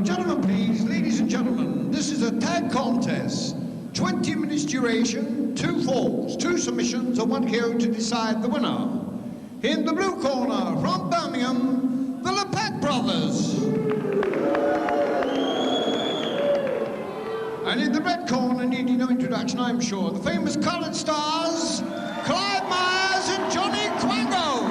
Gentlemen, please, ladies and gentlemen, this is a tag contest. 20 minutes duration, 2 falls, 2 submissions, and 1 KO to decide the winner. In the blue corner, from Birmingham, the LaPaque brothers. And in the red corner, needing no introduction, I'm sure, the famous coloured stars, Clive and Johnny Kwango.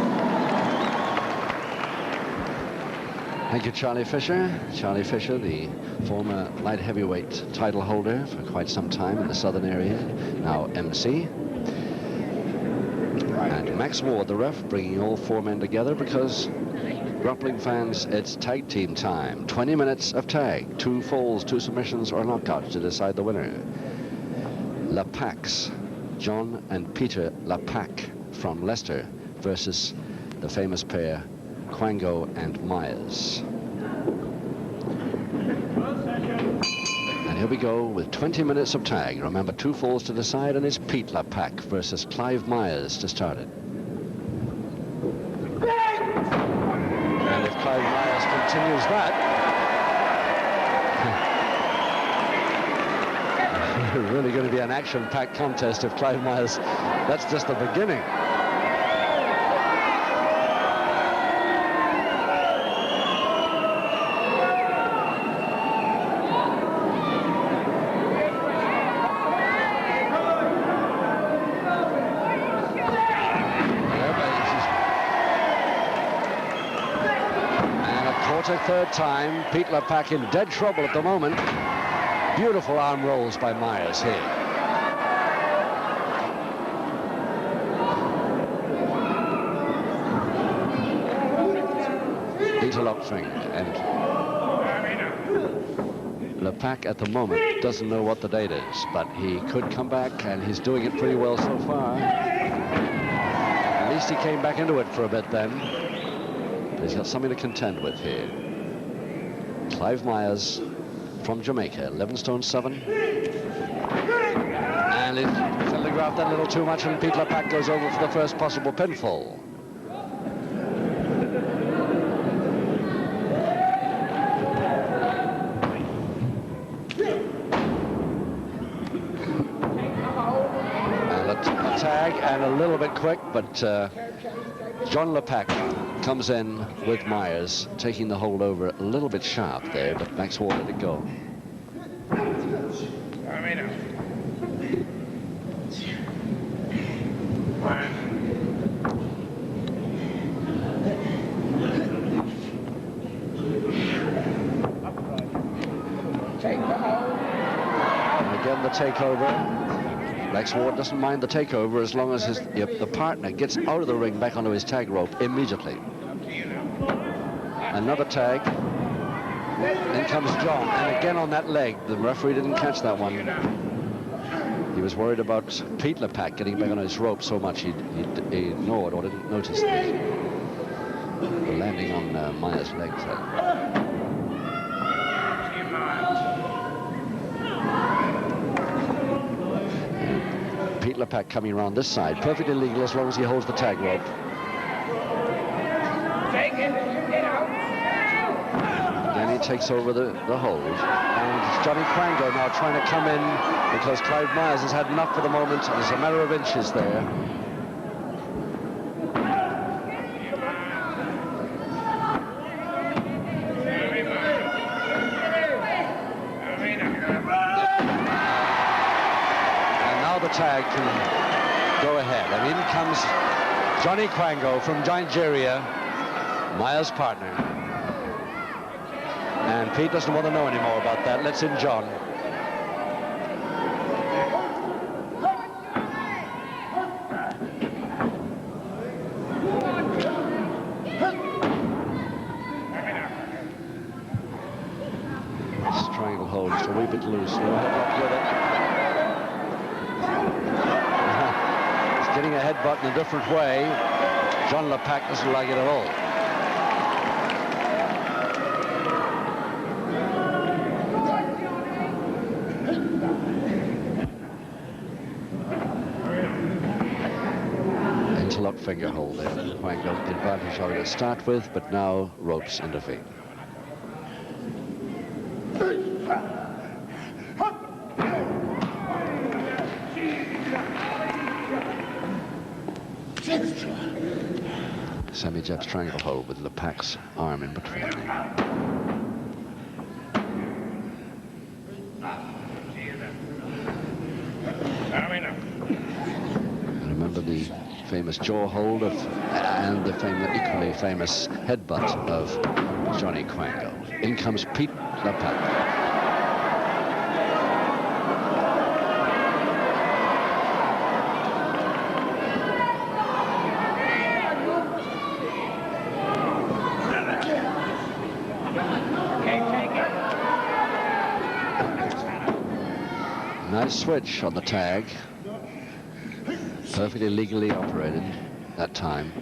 Thank you, Charlie Fisher. Charlie Fisher, the former light heavyweight title holder for quite some time in the southern area, now MC. And Max Ward, the ref, bringing all 4 men together because, grappling fans, it's tag team time. 20 minutes of tag, 2 falls, 2 submissions or knockouts to decide the winner. LaPaque's John and Peter LaPaque from Leicester versus the famous pair Kwango and Myers. And here we go with 20 minutes of tag. Remember, 2 falls to decide, and it's Pete LaPaque versus Clive Myers to start it. And if Clive Myers continues that, really going to be an action-packed contest if Clive Myers, that's just the beginning. And a quarter third time, Pete LaPaque in dead trouble at the moment. Beautiful arm rolls by Myers here. Interlock finger, and LaPaque at the moment doesn't know what the date is, but he could come back, and he's doing it pretty well so far. At least he came back into it for a bit then. But he's got something to contend with here. Clive Myers from Jamaica, 11 stone 7. And it telegraphed that a little too much, and Pete LaPaque goes over for the first possible pinfall. And a tag, and a little bit quick, but John LaPaque comes in with Myers, taking the hold over a little bit sharp there, but Max Ward let it go. And again, the takeover. Max Ward doesn't mind the takeover as long as the partner gets out of the ring back onto his tag rope immediately. Another tag. In comes John, and again on that leg. The referee didn't catch that one. He was worried about Pete LaPaque getting back on his rope so much he ignored or didn't notice the landing on Myers' legs there. Pete LaPaque coming around this side, perfectly legal as long as he holds the tag rope. Then he takes over the hold. And Johnny Kwango now trying to come in because Clive Myers has had enough for the moment. There's a matter of inches there. The tag can go ahead, and in comes Johnny Kwango from Nigeria, Myers' partner. And Pete doesn't want to know any more about that. Let's in John. Stranglehold just a wee bit loose. We'll head with it. Getting a headbutt in a different way. John LaPaque doesn't like it at all. Interlock finger hold there. Kwango advantage already to start with, but now ropes intervene. Semi-jet stranglehold with LaPaque's arm in between. Remember the famous jaw hold of, and the equally famous headbutt of Johnny Kwango. In comes Pete LaPaque. Nice switch on the tag. Perfectly legally operated that time.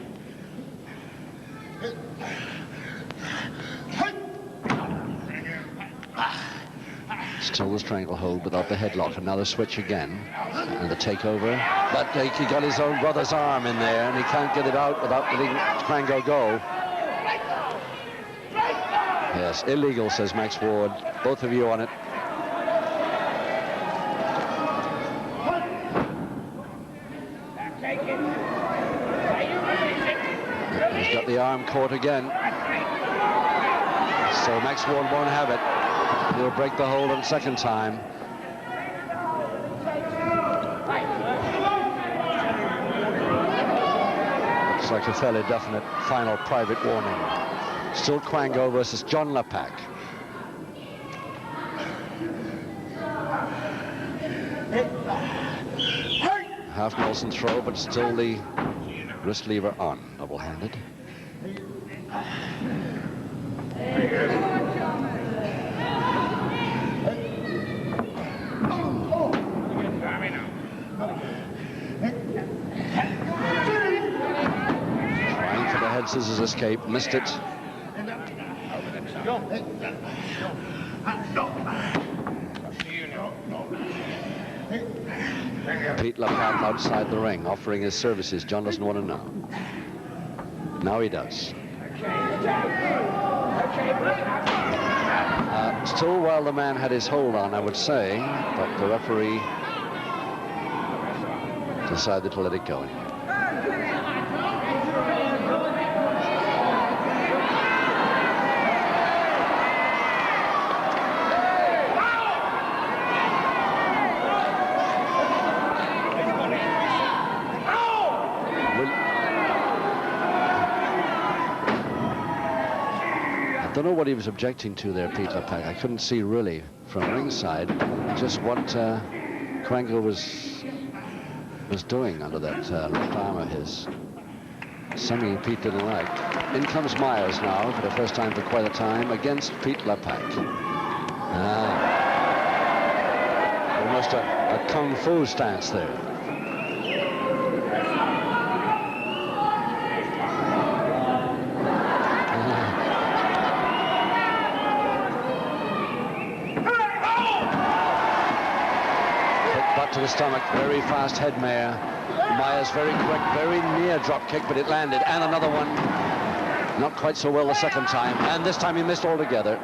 Still the stranglehold without the headlock. Another switch again. And the takeover. But he got his own brother's arm in there, and he can't get it out without letting Kwango go. Yes, illegal, says Max Ward. Both of you on it. He's got the arm caught again. So Max Ward won't have it. He'll break the hold a second time. Looks like a fairly definite final private warning. Still Kwango versus John LaPaque. Half Nelson throw, but still the wrist lever on, double-handed. Trying for the head scissors escape, missed it. Pete LaPaque outside the ring, offering his services. John doesn't want to know. Now he does. Still while the man had his hold on, I would say, but the referee decided to let it go. I don't know what he was objecting to there, Pete LaPaque. I couldn't see really from ringside just what Kwango was doing under that left arm of his. Something Pete didn't like. In comes Myers now for the first time for quite a time against Pete LaPaque. Almost a kung fu stance there. To the stomach, very fast head mare. Myers very quick, very near drop kick, but it landed. And another one, not quite so well the second time, and this time he missed altogether.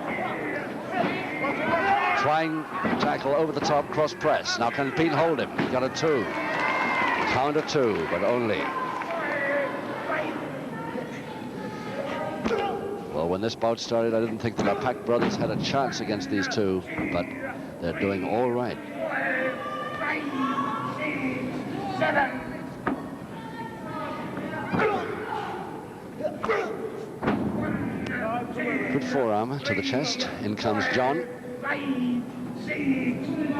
Trying tackle over the top, cross press. Now can Pete hold him? He got a 2. Counter 2, but only. Well, when this bout started, I didn't think the LaPaque brothers had a chance against these two, but they're doing all right. 7. Good forearm to the chest. In comes John. 5, 6,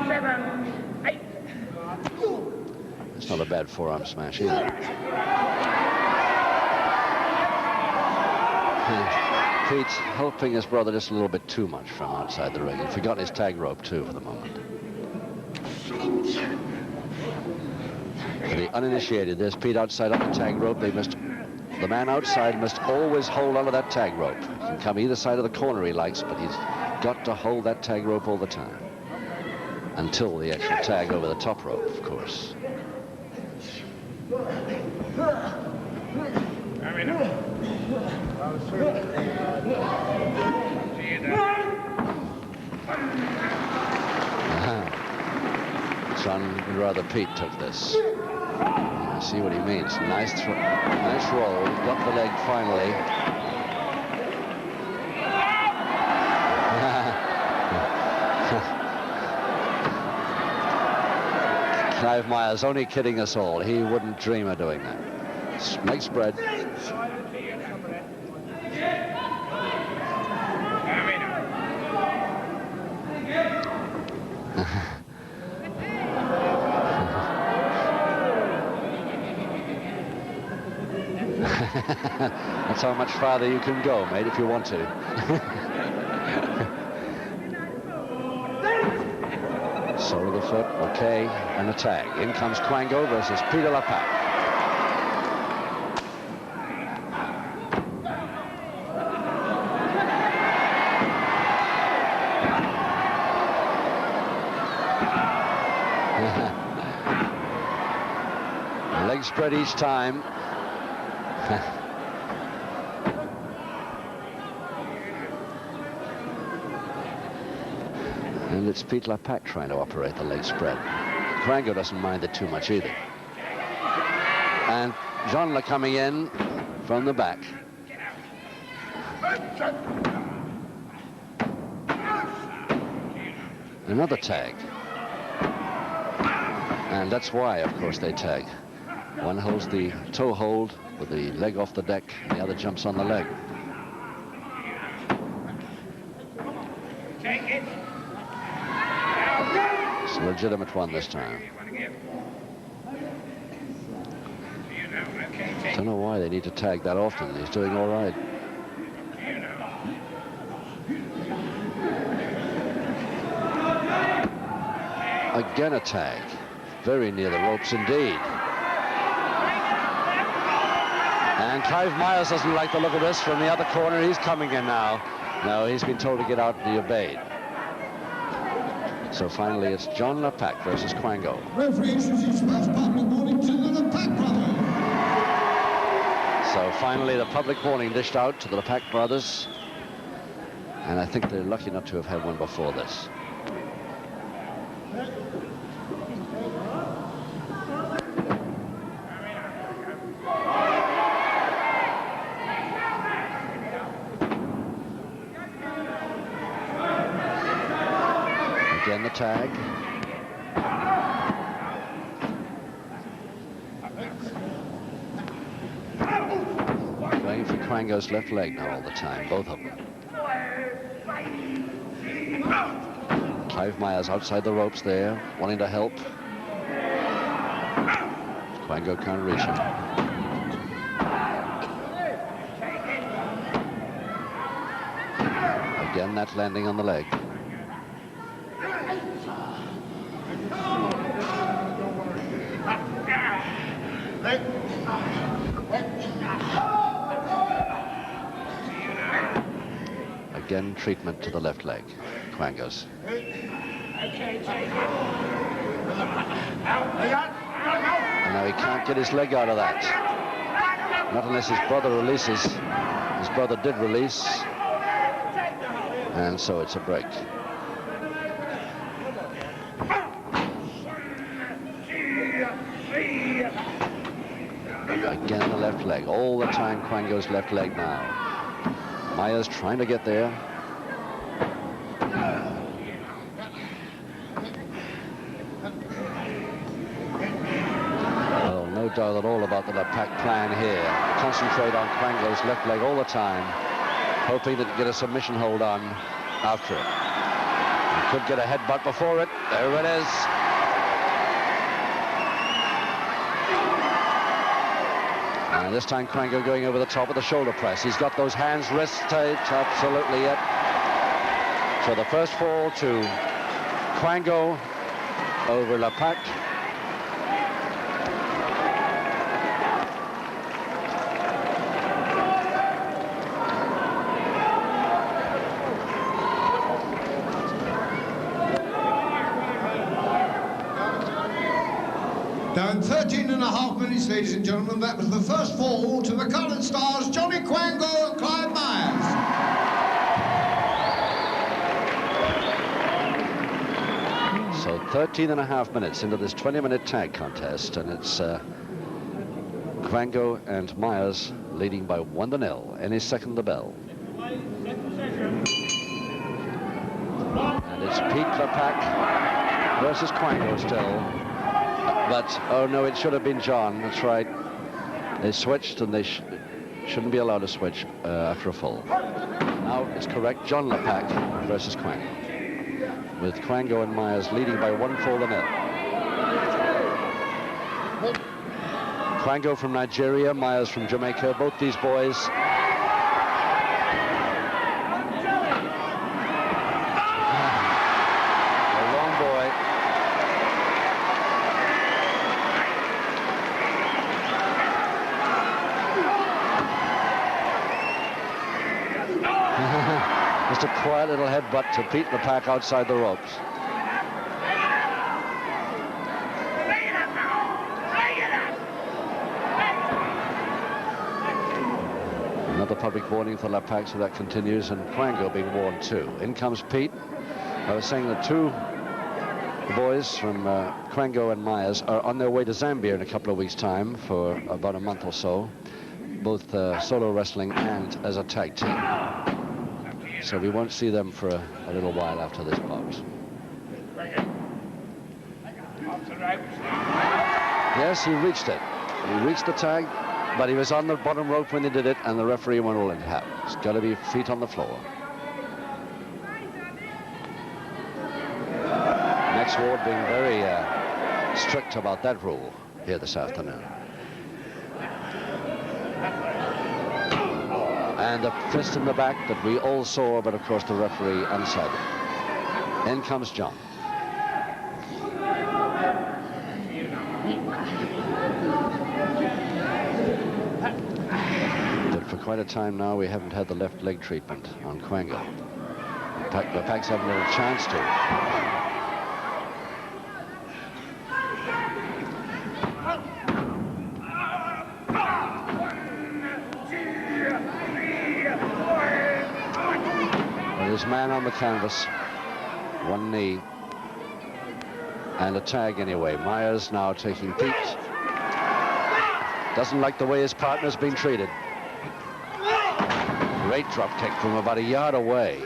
7, 8. It's not a bad forearm smash either. Pete's helping his brother just a little bit too much from outside the ring. He forgot his tag rope too for the moment. For the uninitiated, there's Pete outside on the tag rope. The man outside must always hold onto that tag rope. He can come either side of the corner he likes, but he's got to hold that tag rope all the time. Until the actual tag over the top rope, of course. John would rather Pete took this. I see what he means. Nice roll. Got the leg finally. Clive Myers only kidding us all. He wouldn't dream of doing that. Leg spread. That's how much farther you can go, mate, if you want to. Sole of the foot, okay, and a tag. In comes Kwango versus Peter LaPaque. Leg spread each time. And it's Pete LaPaque trying to operate the leg spread. Kwango doesn't mind it too much either. And John coming in from the back. Another tag. And that's why, of course, they tag. One holds the toe hold with the leg off the deck, the other jumps on the leg. Take it. It's a legitimate one this time. I don't know why they need to tag that often. He's doing all right. Again a tag. Very near the ropes indeed. And Clive Myers doesn't like the look of this from the other corner. He's coming in now. No, he's been told to get out and he obeyed. So finally it's John LaPaque versus Kwango. Referee introduces first public warning to the LaPaque brothers. So finally the public warning dished out to the LaPaque brothers. And I think they're lucky not to have had one before this. Again the tag. Going for Kwango's left leg now all the time, both of them. Clive Myers outside the ropes there, wanting to help. Kwango can't reach him. Again that landing on the leg. Again, treatment to the left leg, Kwango's. And now he can't get his leg out of that. Not unless his brother releases. His brother did release. And so it's a break. Again, the left leg. All the time, Kwango's left leg now. Myers trying to get there. Well, no doubt at all about the LaPaque plan here. Concentrate on Kwango's left leg all the time, hoping to get a submission hold on after it. He could get a headbutt before it. There it is. And this time Kwango going over the top of the shoulder press. He's got those hands, wrists tight, absolutely yet. So the first fall to Kwango over LaPaque. Now in 13.5 minutes, ladies and gentlemen, that was the first fall to the current stars, Johnny Kwango and Clive Myers. So 13.5 minutes into this 20-minute tag contest, and it's Kwango and Myers leading by 1-0. Any second the bell. And it's Pete LaPaque versus Kwango still. But, oh no, it should have been John. That's right. They switched, and they shouldn't be allowed to switch after a full. Now it's correct. John LaPaque versus Kwango, with Kwango and Myers leading by 1-0. Kwango from Nigeria, Myers from Jamaica. Both these boys a long boy. Just a quiet little headbutt to Pete LaPaque outside the ropes. Another public warning for LaPaque, so that continues, and Kwango being warned too. In comes Pete. I was saying that the boys from Kwango and Myers are on their way to Zambia in a couple of weeks' time for about a month or so, both solo wrestling and as a tag team. So we won't see them for a little while after this bout. Yes, he reached it. He reached the tag, but he was on the bottom rope when he did it, and the referee won't let it happen. It's got to be feet on the floor. Max Ward being very strict about that rule here this afternoon. And a fist in the back that we all saw, but of course the referee unsaid it. In comes John. But for quite a time now, we haven't had the left leg treatment on Kwango. LaPaque's haven't had a chance to. His man on the canvas, one knee, and a tag anyway. Myers now taking Pete. Doesn't like the way his partner's been treated. Great drop kick from about a yard away.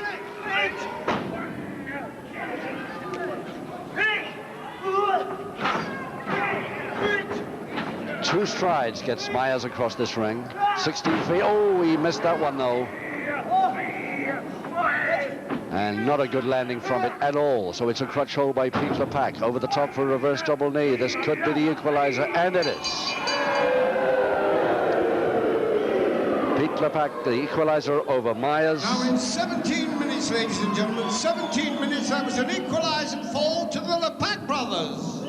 Two strides gets Myers across this ring. 16 feet. Oh, he missed that one though. And not a good landing from it at all. So it's a crutch hold by Pete LaPaque. Over the top for a reverse double knee. This could be the equalizer, and it is. Pete LaPaque, the equalizer over Myers. Now in 17 minutes, ladies and gentlemen, 17 minutes, that was an equalizing fall to the LaPaque brothers.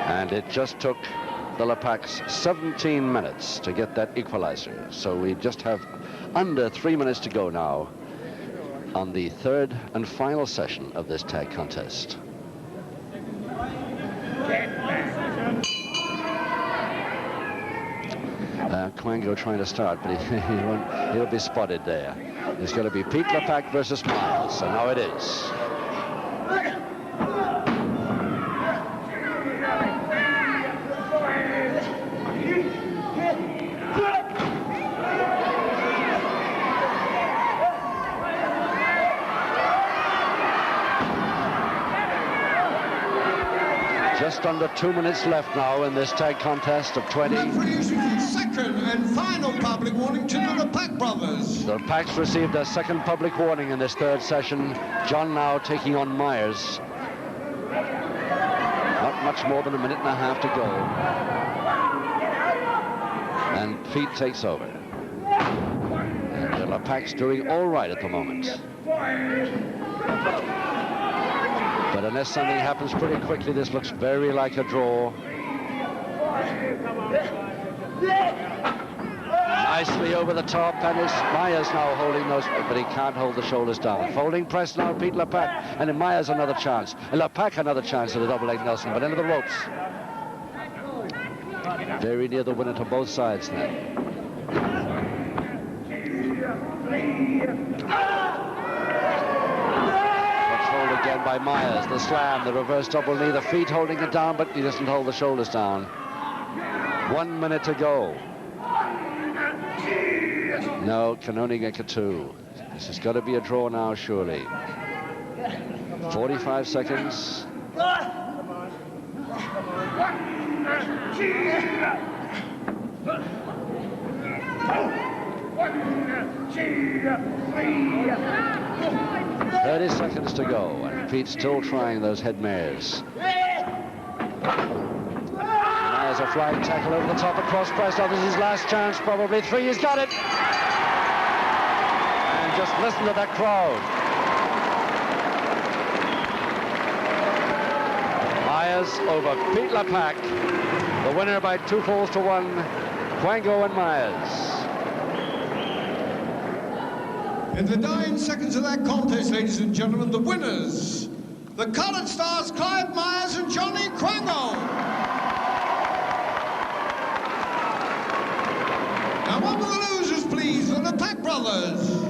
And it just took the LaPaques 17 minutes to get that equalizer. So we just have under 3 minutes to go now on the third and final session of this tag contest. Kwango trying to start, but he'll be spotted there. It's going to be Pete LaPaque versus Myers, so now it is. Just under 2 minutes left now in this tag contest of 20. Second and final public warning to the LaPaque brothers. The LaPaques received a second public warning in this third session. John now taking on Myers. Not much more than a minute and a half to go. And Pete takes over. And the LaPaque's doing all right at the moment. But unless something happens pretty quickly, this looks very like a draw. Nicely over the top, and it's Myers now holding those, but he can't hold the shoulders down. Folding press now, Pete LaPaque, and in Myers another chance. And LaPaque another chance at a double leg Nelson, but into the ropes. Very near the winner to both sides now. Again down by Myers. The slam, the reverse double knee, the feet holding it down, but he doesn't hold the shoulders down. 1 minute to go. No, can only get to 2. This has got to be a draw now, surely. 45 seconds. Thirty seconds to go, and Pete's still trying those head mares. Myers a flying tackle over the top across press. This is his last chance, probably. 3, he's got it! And just listen to that crowd. Myers over Pete LaPaque. The winner by 2 falls to 1, Kwango and Myers. In the 9 seconds of that contest, ladies and gentlemen, the winners, the coloured stars Clive, Myers and Johnny Kwango. Now on to the losers, please, the LaPaque brothers.